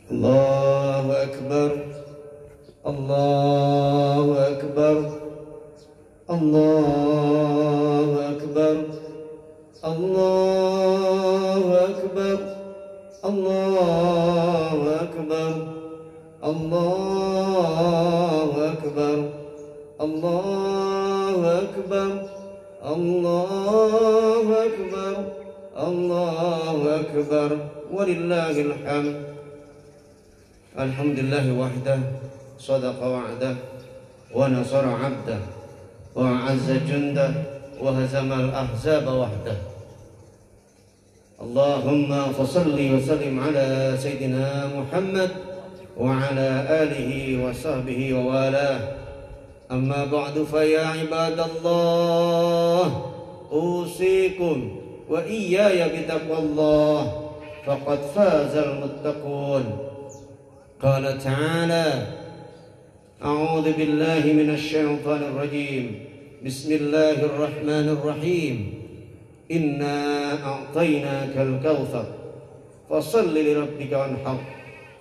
Allahu Akbar, Allahu Akbar, Allahu Akbar, Allahu Akbar, Allahu Akbar, Allahu Akbar, Allahu Akbar, Allahu Akbar, Allahu Akbar, walillahil hamd. Alhamdulillahi wahdah, sadaqa wa'dah, wa nasara 'abdah, wa 'azza jundah, wa hazamal ahzaba wahdah. Allahumma fasalli wa sallim ala Sayyidina Muhammad wa ala alihi wa sahbihi wa walah. Amma ba'du, fa ya ibadallah, usikum wa iyaya bitaqwallah, faqad fazal muttaqun. Qala ta'ala, a'udzu billahi minasy syaithanir rajim. Bismillahirrahmanirrahim. Inna a'tainakal kautsar fashalli lirabbika wanhar.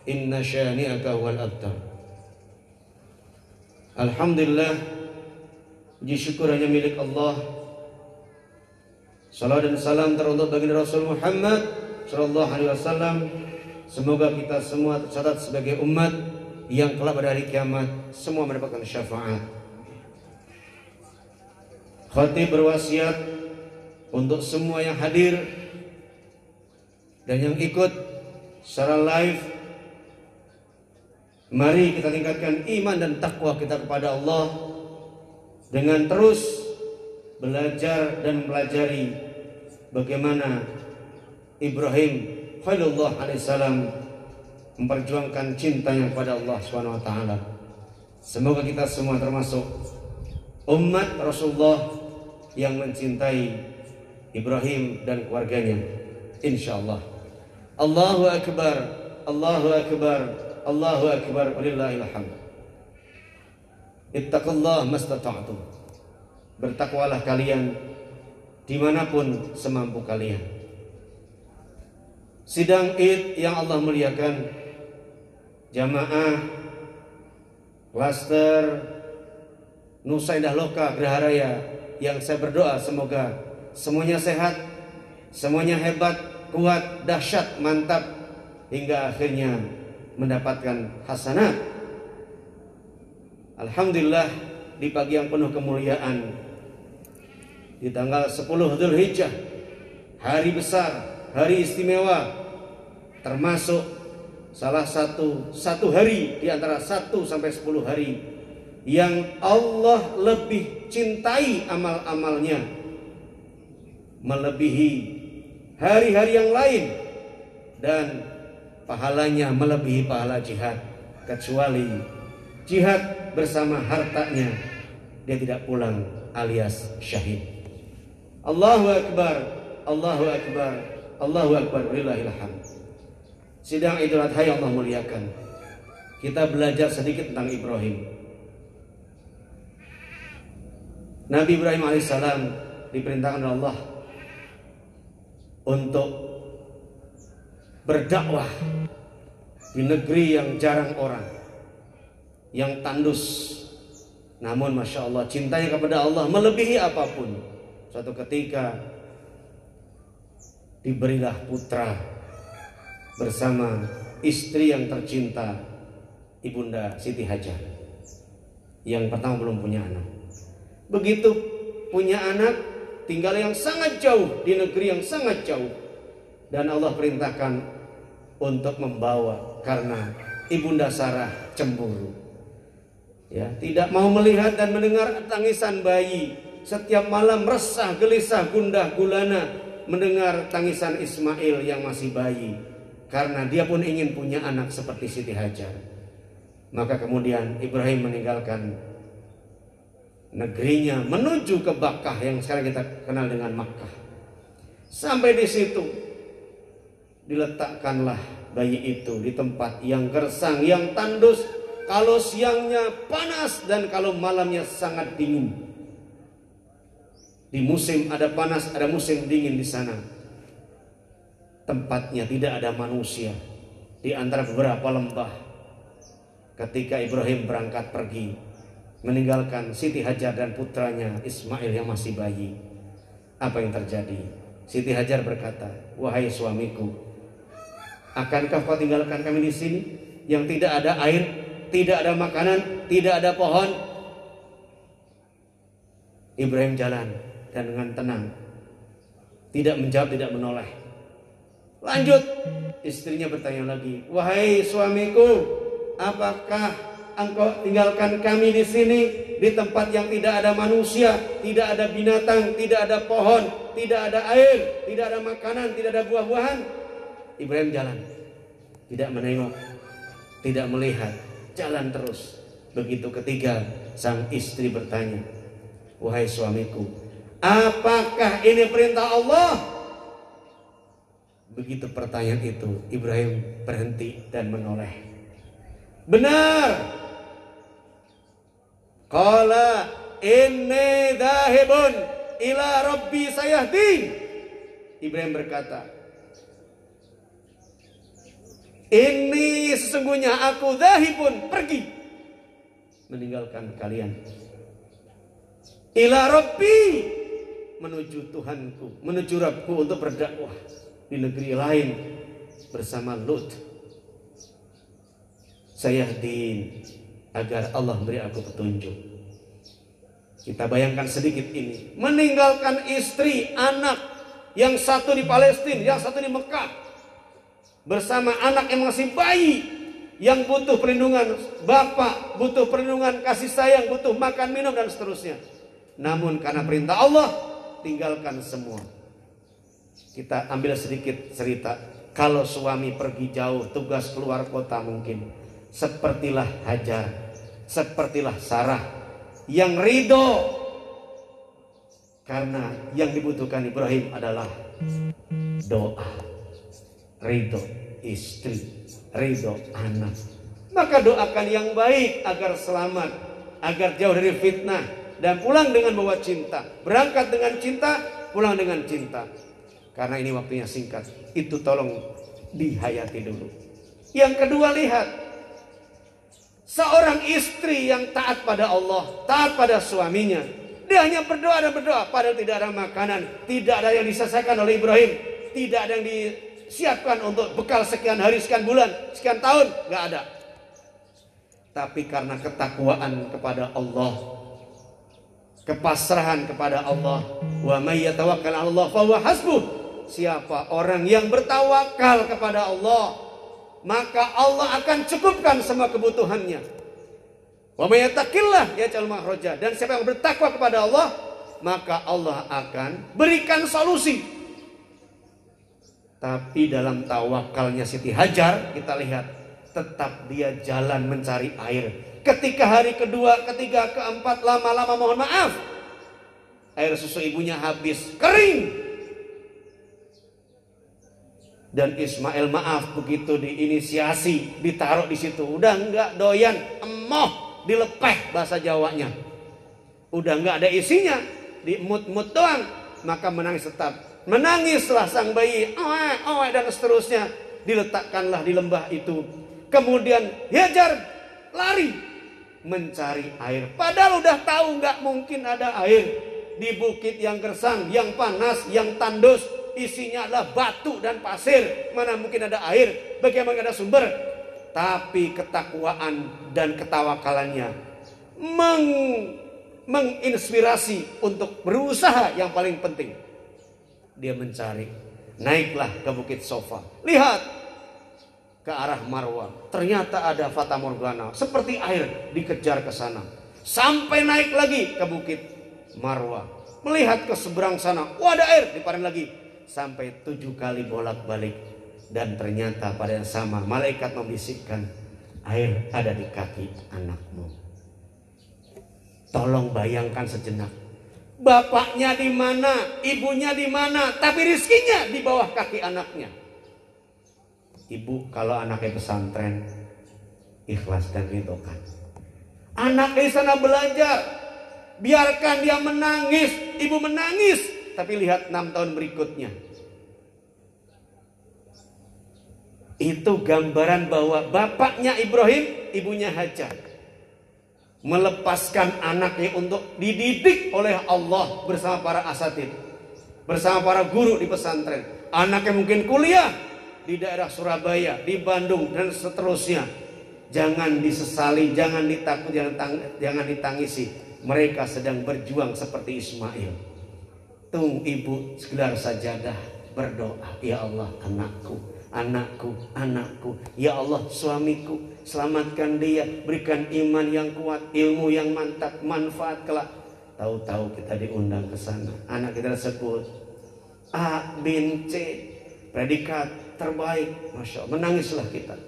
Inna syani'aka huwal abtar. Alhamdulillah, puji syukur hanya milik Allah. Salam dan salam teruntuk bagi Rasul Muhammad sallallahu alaihi wasallam. Semoga kita semua tercatat sebagai umat yang kelak pada hari kiamat semua mendapatkan syafaat. Khatib berwasiat untuk semua yang hadir dan yang ikut secara live, mari kita tingkatkan iman dan takwa kita kepada Allah dengan terus belajar dan mempelajari bagaimana Ibrahim Khalilullah alaihissalam memperjuangkan cintanya kepada Allah Subhanahu wa taala. Semoga kita semua termasuk umat Rasulullah yang mencintai Ibrahim dan keluarganya, insyaallah. Allahu akbar, Allahu akbar, Allahu akbar, walillahil hamd. Ittaqullah mastata'tum. Bertakwalah kalian dimanapun semampu kalian. Sidang Id yang Allah muliakan, jamaah klaster Nusa Indah Loka Geraha Raya, yang saya berdoa semoga semuanya sehat, semuanya hebat, kuat, dahsyat, mantap, hingga akhirnya mendapatkan hasanat. Alhamdulillah, di pagi yang penuh kemuliaan, di tanggal 10 Dzulhijjah, hari besar, hari istimewa, termasuk salah satu hari di antara 1 sampai 10 hari yang Allah lebih cintai amal-amalnya, melebihi hari-hari yang lain, dan pahalanya melebihi pahala jihad, kecuali jihad bersama hartanya dia tidak pulang alias syahid. Allahu akbar, Allahu akbar, Allahu akbar, walillahil hamd. Sidang Idul Adha yang Allah muliakan, kita belajar sedikit tentang Ibrahim. Nabi Ibrahim alaihissalam diperintahkan oleh Allah untuk berdakwah di negeri yang jarang orang, yang tandus. Namun masya Allah, cintanya kepada Allah melebihi apapun. Suatu ketika diberilah putra bersama istri yang tercinta, Ibunda Siti Hajar, yang pertama belum punya anak. Begitu punya anak, tinggal yang sangat jauh, di negeri yang sangat jauh, dan Allah perintahkan untuk membawa karena Ibunda Sarah cemburu, ya, tidak mau melihat dan mendengar tangisan bayi. Setiap malam resah, gelisah, gundah gulana mendengar tangisan Ismail yang masih bayi, karena dia pun ingin punya anak seperti Siti Hajar. Maka kemudian Ibrahim meninggalkan negerinya menuju ke Bakkah yang sekarang kita kenal dengan Makkah. Sampai di situ diletakkanlah bayi itu di tempat yang gersang, yang tandus, kalau siangnya panas dan kalau malamnya sangat dingin. Di musim ada panas, ada musim dingin di sana. Tempatnya tidak ada manusia. di antara beberapa lembah ketika Ibrahim berangkat pergi meninggalkan Siti Hajar dan putranya Ismail yang masih bayi. Apa yang terjadi? Siti Hajar berkata, "Wahai suamiku, akankah kau tinggalkan kami di sini yang tidak ada air, tidak ada makanan, tidak ada pohon?" Ibrahim jalan dan dengan tenang, tidak menjawab, tidak menoleh. Lanjut, istrinya bertanya lagi, "Wahai suamiku, apakah engkau tinggalkan kami di sini, di tempat yang tidak ada manusia, tidak ada binatang, tidak ada pohon, tidak ada air, tidak ada makanan, tidak ada buah-buahan?" Ibrahim jalan, tidak menengok, tidak melihat, jalan terus. Begitu ketiga, sang istri bertanya, "Wahai suamiku, apakah ini perintah Allah?" Begitu pertanyaan itu, Ibrahim berhenti dan menoleh. Benar. Qala inni dhahibun ila rabbi sayahdin. Ibrahim berkata, "Ini sesungguhnya aku dhahibun, pergi meninggalkan kalian. Ila rabbi, menuju Tuhanku, menuju Rabbku untuk berdakwah di negeri lain bersama Lut. Sayahdin, agar Allah beri aku petunjuk." Kita bayangkan sedikit ini, meninggalkan istri, anak, yang satu di Palestina, yang satu di Mekah, bersama anak yang masih bayi, yang butuh perlindungan bapak, butuh perlindungan kasih sayang, butuh makan minum dan seterusnya. Namun karena perintah Allah, tinggalkan semua. Kita ambil sedikit cerita. Kalau suami pergi jauh, tugas keluar kota mungkin, sepertilah Hajar, sepertilah Sarah, yang ridho. Karena yang dibutuhkan Ibrahim adalah doa. Ridho istri, ridho anak. Maka doakan yang baik agar selamat, agar jauh dari fitnah, dan pulang dengan bawa cinta. Berangkat dengan cinta, pulang dengan cinta. Karena ini waktunya singkat, itu tolong dihayati dulu. Yang kedua, lihat, seorang istri yang taat pada Allah, taat pada suaminya, dia hanya berdoa dan berdoa, padahal tidak ada makanan, tidak ada yang diselesaikan oleh Ibrahim, tidak ada yang disiapkan untuk bekal sekian hari, sekian bulan, sekian tahun, gak ada. Tapi karena ketakwaan kepada Allah, kepasrahan kepada Allah, wa may yatawakkal 'ala Allah fa huwa hasbuh. Siapa orang yang bertawakal kepada Allah, maka Allah akan cukupkan semua kebutuhannya. Wa may yattaqillah yaj'al makhraja. Dan siapa yang bertakwa kepada Allah, maka Allah akan berikan solusi. Tapi dalam tawakalnya Siti Hajar, kita lihat, tetap dia jalan mencari air. Ketika hari kedua, ketiga, keempat, lama-lama mohon maaf, air susu ibunya habis, kering. Dan Ismail maaf, begitu diinisiasi, ditaruh di situ, udah enggak doyan, emoh, dilepeh bahasa Jawanya. Udah enggak ada isinya, diemut-emut doang, maka menangis tetap. Menangislah sang bayi, dan seterusnya, diletakkanlah di lembah itu. Kemudian Hajar lari mencari air. Padahal udah tahu nggak mungkin ada air di bukit yang gersang, yang panas, yang tandus. Isinya adalah batu dan pasir. Mana mungkin ada air? Bagaimana ada sumber? Tapi ketakwaan dan ketawakalannya menginspirasi untuk berusaha yang paling penting. Dia mencari. Naiklah ke bukit Sofa. Lihat ke arah Marwa. Ternyata ada fata morgana, seperti air, dikejar ke sana. Sampai naik lagi ke bukit Marwa. Melihat ke seberang sana, ada air, dipanen lagi. Sampai 7 kali bolak-balik. Dan ternyata pada yang sama, malaikat membisikkan, air ada di kaki anakmu. Tolong bayangkan sejenak. Bapaknya di mana, ibunya di mana, tapi rizkinya di bawah kaki anaknya. Ibu kalau anaknya pesantren, ikhlas dan ridhokan. Anak di sana belajar, biarkan dia menangis, ibu menangis. Tapi lihat 6 tahun berikutnya. Itu gambaran bahwa bapaknya Ibrahim, ibunya Hajar, melepaskan anaknya untuk dididik oleh Allah bersama para asatid, bersama para guru di pesantren. Anaknya mungkin kuliah di daerah Surabaya, di Bandung, dan seterusnya. Jangan disesali, jangan ditakuti, jangan ditangisi. Mereka sedang berjuang seperti Ismail. Tung ibu segelar sajadah, berdoa, ya Allah, anakku, anakku, anakku, ya Allah, suamiku, selamatkan dia, berikan iman yang kuat, ilmu yang mantap, manfaat kelak. Tahu-tahu kita diundang ke sana, anak kita tersebut A bin C, predikat terbaik, masya Allah, menangislah kita.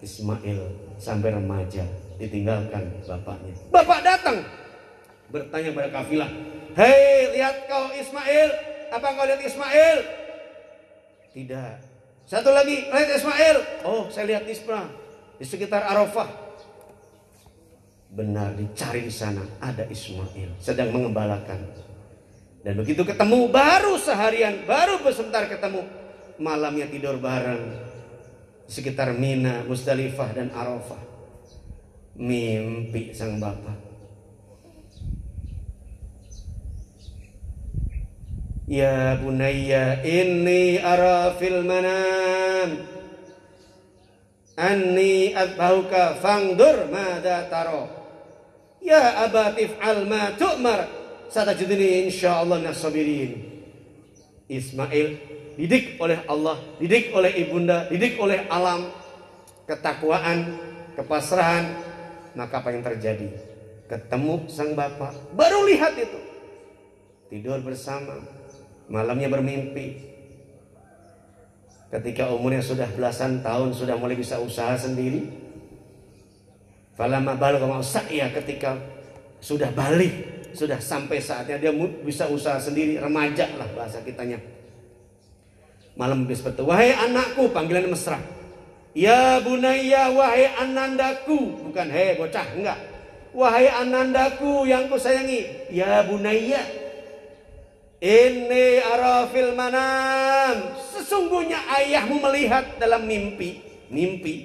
Ismail sampai remaja ditinggalkan bapaknya. Bapak datang bertanya pada kafilah, hei, lihat kau Ismail? Apa kau lihat Ismail? Tidak. Satu lagi, lihat Ismail? Oh, saya lihat Ismail di sekitar Arafah. Benar, dicari di sana ada Ismail sedang mengembalakan. Dan begitu ketemu, baru seharian, baru sebentar ketemu, malamnya tidur bareng sekitar Mina, Musdalifah, dan Arafah. Mimpi sang bapak, ya bunayya inni ara fil manam anni adbauka fangdur madza taro, ya abatif al ma tu'mar satajidni insyaallah minas sabirin. Ismail didik oleh Allah, didik oleh ibunda, didik oleh alam, ketakwaan, kepasrahan. Maka apa yang terjadi? Ketemu sang bapak, baru lihat itu, tidur bersama, malamnya bermimpi. Ketika umurnya sudah belasan tahun, sudah mulai bisa usaha sendiri. Falamma balagha ma'sa'ya, ketika sudah balik, sudah sampai saatnya dia bisa usaha sendiri, remaja lah bahasa kitanya. Malam seperti, wahai anakku, panggilan mesra. Ya bunayya, wahai anandaku, bukan hei bocah, enggak. Wahai anandaku yang ku sayangi, ya bunayya, inni ara fil manam, sesungguhnya ayahmu melihat dalam mimpi.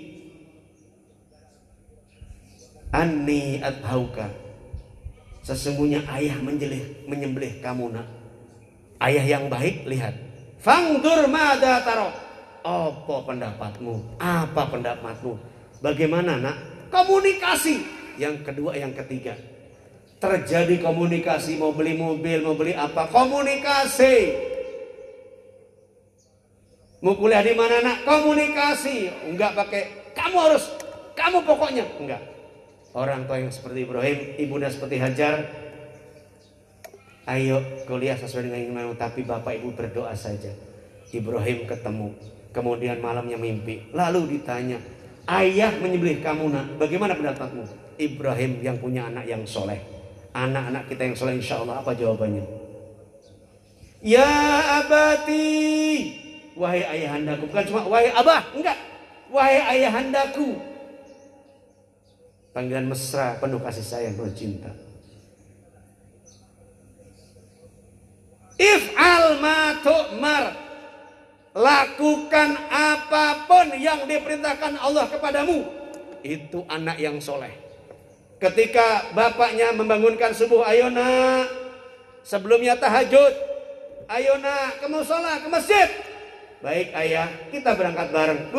Anni adhauka, sesungguhnya ayah menyembelih kamu nak. Ayah yang baik, lihat. Fangdur madza taro, apa pendapatmu? Apa pendapatmu? Bagaimana nak? Komunikasi. Yang kedua, yang ketiga, terjadi komunikasi. Mau beli mobil, mau beli apa, komunikasi. Mau kuliah di mana nak, komunikasi. Enggak pakai kamu pokoknya, enggak. Orang tua yang seperti Ibrahim, ibunda seperti Hajar, ayo kuliah sesuai dengan imanmu, tapi bapak ibu berdoa saja. Ibrahim ketemu, kemudian malamnya mimpi, lalu ditanya, ayah menyembelih kamu nak, bagaimana pendapatmu? Ibrahim yang punya anak yang soleh, anak-anak kita yang soleh, insya Allah, apa jawabannya? Ya abati, wahai ayahandaku, bukan cuma wahai abah, enggak, wahai ayahandaku. Panggilan mesra, penuh kasih sayang, penuh cinta. If'al ma tu'mar, lakukan apapun yang diperintahkan Allah kepadamu. Itu anak yang soleh. Ketika bapaknya membangunkan subuh, ayo nak, sebelumnya tahajud, ayo nak, ke musola, ke masjid. Baik ayah, kita berangkat bareng.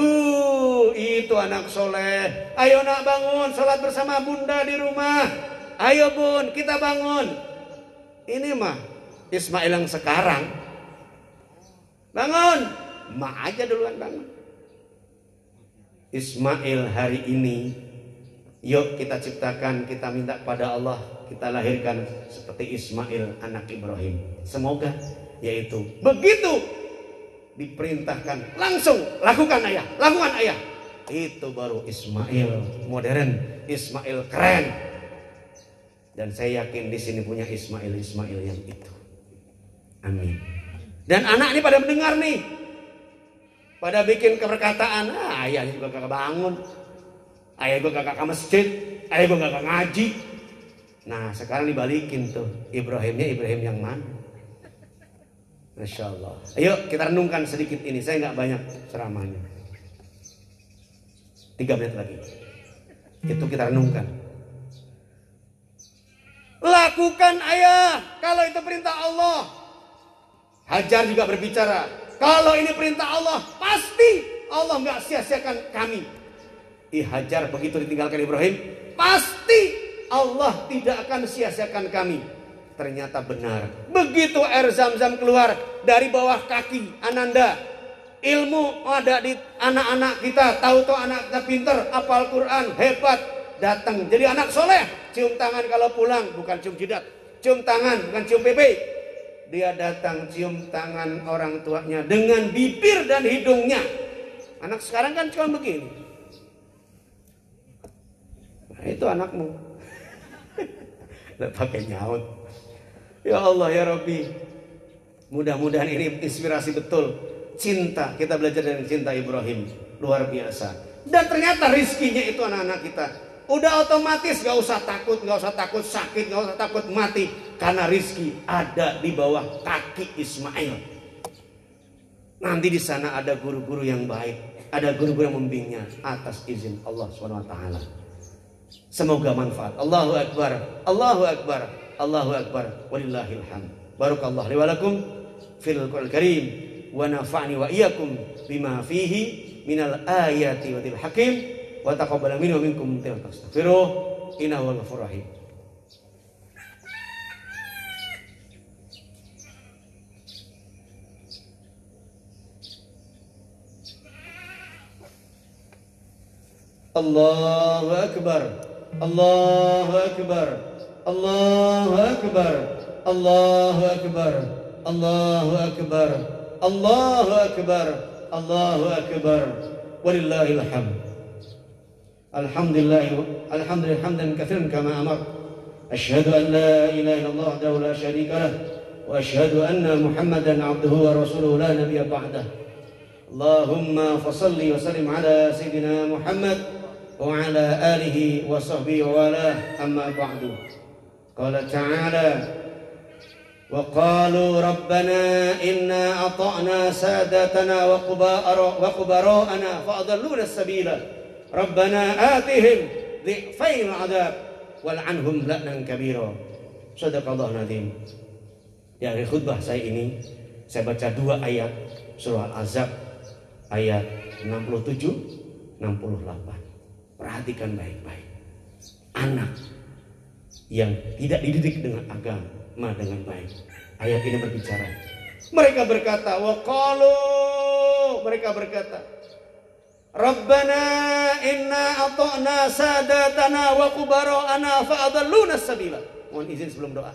Itu anak soleh. Ayo nak bangun, sholat bersama bunda di rumah. Ayo bun, kita bangun. Ini mah Ismail yang sekarang, bangun, mak aja duluan bangun. Ismail hari ini, yuk kita ciptakan, kita minta kepada Allah, kita lahirkan seperti Ismail anak Ibrahim. Semoga yaitu begitu diperintahkan langsung lakukan ayah, lakukan ayah. Itu baru Ismail modern, Ismail keren. Dan saya yakin di sini punya Ismail yang itu. Amin. Dan anak ini pada mendengar nih, pada bikin keberkataan. Ayah juga kagak bangun, ayah gue kagak ke masjid, ayah gue kagak ngaji. Nah sekarang dibalikin tuh, Ibrahim yang mana? Masya Allah. Ayo kita renungkan sedikit ini, saya nggak banyak ceramahnya. 3 menit lagi. Itu kita renungkan. Lakukan ayah, kalau itu perintah Allah. Hajar juga berbicara, kalau ini perintah Allah, pasti Allah nggak sia-siakan kami. Hajar begitu ditinggalkan Ibrahim, pasti Allah tidak akan sia-siakan kami. Ternyata benar. Begitu air Zam-Zam keluar dari bawah kaki Ananda, ilmu ada di anak-anak kita. Tahu-tahu anak kita pinter, hafal Quran, hebat, datang jadi anak soleh. Cium tangan kalau pulang, bukan cium jidat. Cium tangan, bukan cium pipi. Dia datang cium tangan orang tuanya dengan bibir dan hidungnya. Anak sekarang kan cuma begini. Nah, itu anakmu. Nggak pakai nyaut. Ya Allah ya Rabbi, mudah-mudahan ini inspirasi betul. Cinta, kita belajar dari cinta Ibrahim, luar biasa. Dan ternyata rizkinya itu anak-anak kita udah otomatis, gak usah takut sakit, gak usah takut mati, karena rizki ada di bawah kaki Ismail. Nanti di sana ada guru-guru yang baik, ada guru-guru yang membimbingnya atas izin Allah SWT. Semoga manfaat. Allahu Akbar, Allahu Akbar, Allahu Akbar, walillahil hamd. Barakallahu li wa lakum fil Qur'anil Karim wa nafa'ni wa iyyakum bima fihi minal ayati wa til hakim wa taqabbal minni wa minkum tastaghfiruh innahu wal ghafurur rahim. Allahu Akbar, Allahu Akbar, Allahu Akbar, Allahu Akbar, Allahu Akbar, Allahu Akbar, Allahu Akbar, walillahil hamd. Alhamdulillah, alhamdulillah hamdan katsiran kama amar. Asyhadu an la ilaha illallah wahdahu la syarika lah wa asyhadu anna Muhammadan abduhu wa rasuluhu la nabiyya ba'dah. Allahumma fashalli wa sallim ala sayyidina Muhammad wa ala alihi wa sahbihi wa wala, amma ba'du. Qala ta'ala wa qalu rabbana inna ata'na sadatana wa kubara'ana fa adalluna as-sabila rabbana atihim dhi'fayn 'adab wal 'anhum la'nan kabira. Shadaqallahu nazim. Di akhir khutbah saya ini saya baca 2 ayat surah Al-Ahzab ayat 67 68. Perhatikan baik-baik. Anak yang tidak dididik dengan agama dengan baik. Ayat ini berbicara. Mereka berkata, mereka berkata, Rabbana inna ata'na sadatana wa kubara'ana fa'adalluna sabila. Mohon izin sebelum doa.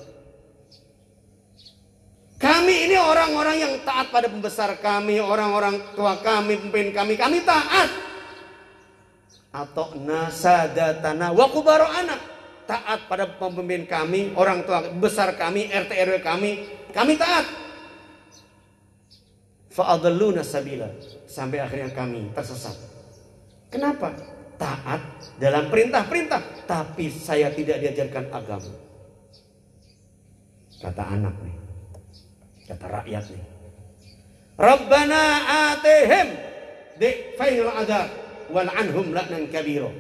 Kami ini orang-orang yang taat pada pembesar kami, orang-orang tua kami, pemimpin kami taat. Ata'na sadatana wa kubara'ana, taat pada pemimpin kami, orang tua besar kami, RT RW kami taat. Fa'adalluna sabila, sampai akhirnya kami tersesat. Kenapa? Taat dalam perintah-perintah, tapi saya tidak diajarkan agama. Kata anak nih, kata rakyat nih. Rabbana atihim dhi'fainil adab wal anhum la'nan kabira.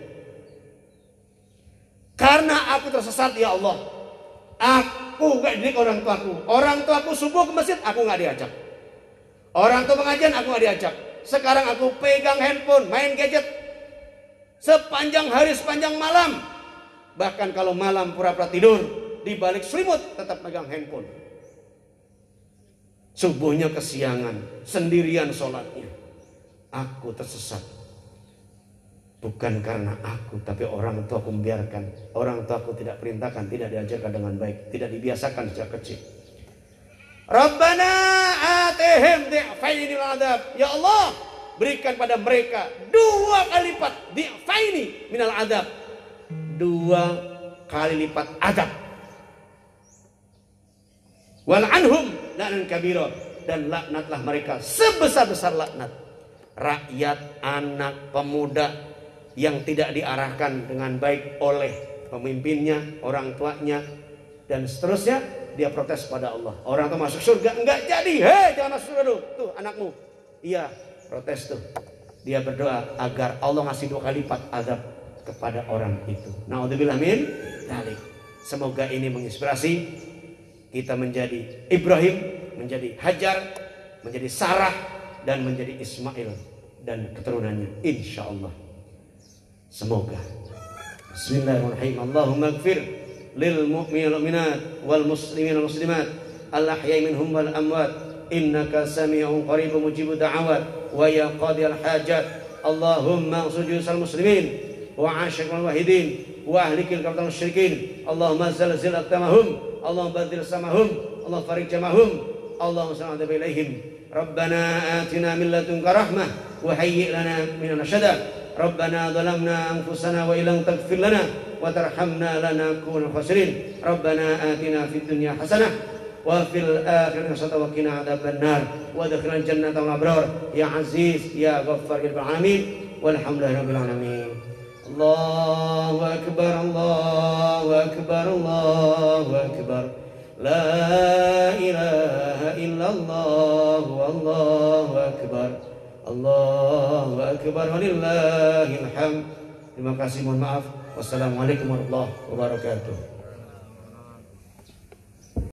Karena aku tersesat ya Allah, aku gak didik orang tuaku. Orang tuaku subuh ke masjid, aku gak diajak. Orang tua pengajian, aku gak diajak. Sekarang aku pegang handphone, main gadget sepanjang hari, sepanjang malam. Bahkan kalau malam pura-pura tidur, di balik selimut tetap pegang handphone. Subuhnya kesiangan, sendirian sholatnya. Aku tersesat. Bukan karena aku, tapi orang tuaku membiarkan. Orang tuaku tidak perintahkan, tidak diajarkan dengan baik, tidak dibiasakan sejak kecil. Rabbana atihim dhi'fainil adab. Ya Allah, berikan pada mereka 2 kali lipat dhi'faini minal adab. 2 kali lipat adab. Wal anhum la'nan kabira, dan laknatlah mereka sebesar-besar laknat. Rakyat, anak, pemuda yang tidak diarahkan dengan baik oleh pemimpinnya, orang tuanya, dan seterusnya, dia protes pada Allah. Orang tuh masuk surga, enggak jadi. Hei, jangan masuk surga dulu. Tuh anakmu. Iya, protes tuh. dia berdoa agar Allah ngasih 2 kali lipat azab kepada orang itu. Naudzubillah min dzalik. Semoga ini menginspirasi kita menjadi Ibrahim, menjadi Hajar, menjadi Sarah, dan menjadi Ismail dan keturunannya, insya Allah. Semoga. Bismillahirrahmanirrahim. Allahumma ighfir lil mu'minin wal mu'minat wal muslimin wal muslimat al ahya'i minhum wal amwat innaka sami'un qaribun mujibud da'awat wa ya qadiyal hajat. Allahumma sujudal muslimin wa asyikal wahidin wa ahlikil kafatal musyrikin. Allahumma zalzil aqtamahum, Allahumma badil samahum, Allahumma farik jamahum, Allahumma sallallahu alaihim. Rabbana atina min ladunka rahmah wa hayyi' lana min rashada. Rabbana zalamna anfusana wa illam taghfir lana wa tarhamna lanakunanna khasirin. Rabbana atina fid dunya hasanah wa fil akhirati hasanah wa qina adzabannar wa adkhilna jannata wal abrar ya aziz ya ghaffar ya rabbal alamin walhamdulillahi rabbil alamin. Allahu akbar, Allahu akbar, Allahu akbar. La ilaha illallah, wallahu akbar, Allahu akbar, walillahil hamd. Terima kasih, mohon maaf. Wassalamualaikum warahmatullahi wabarakatuh.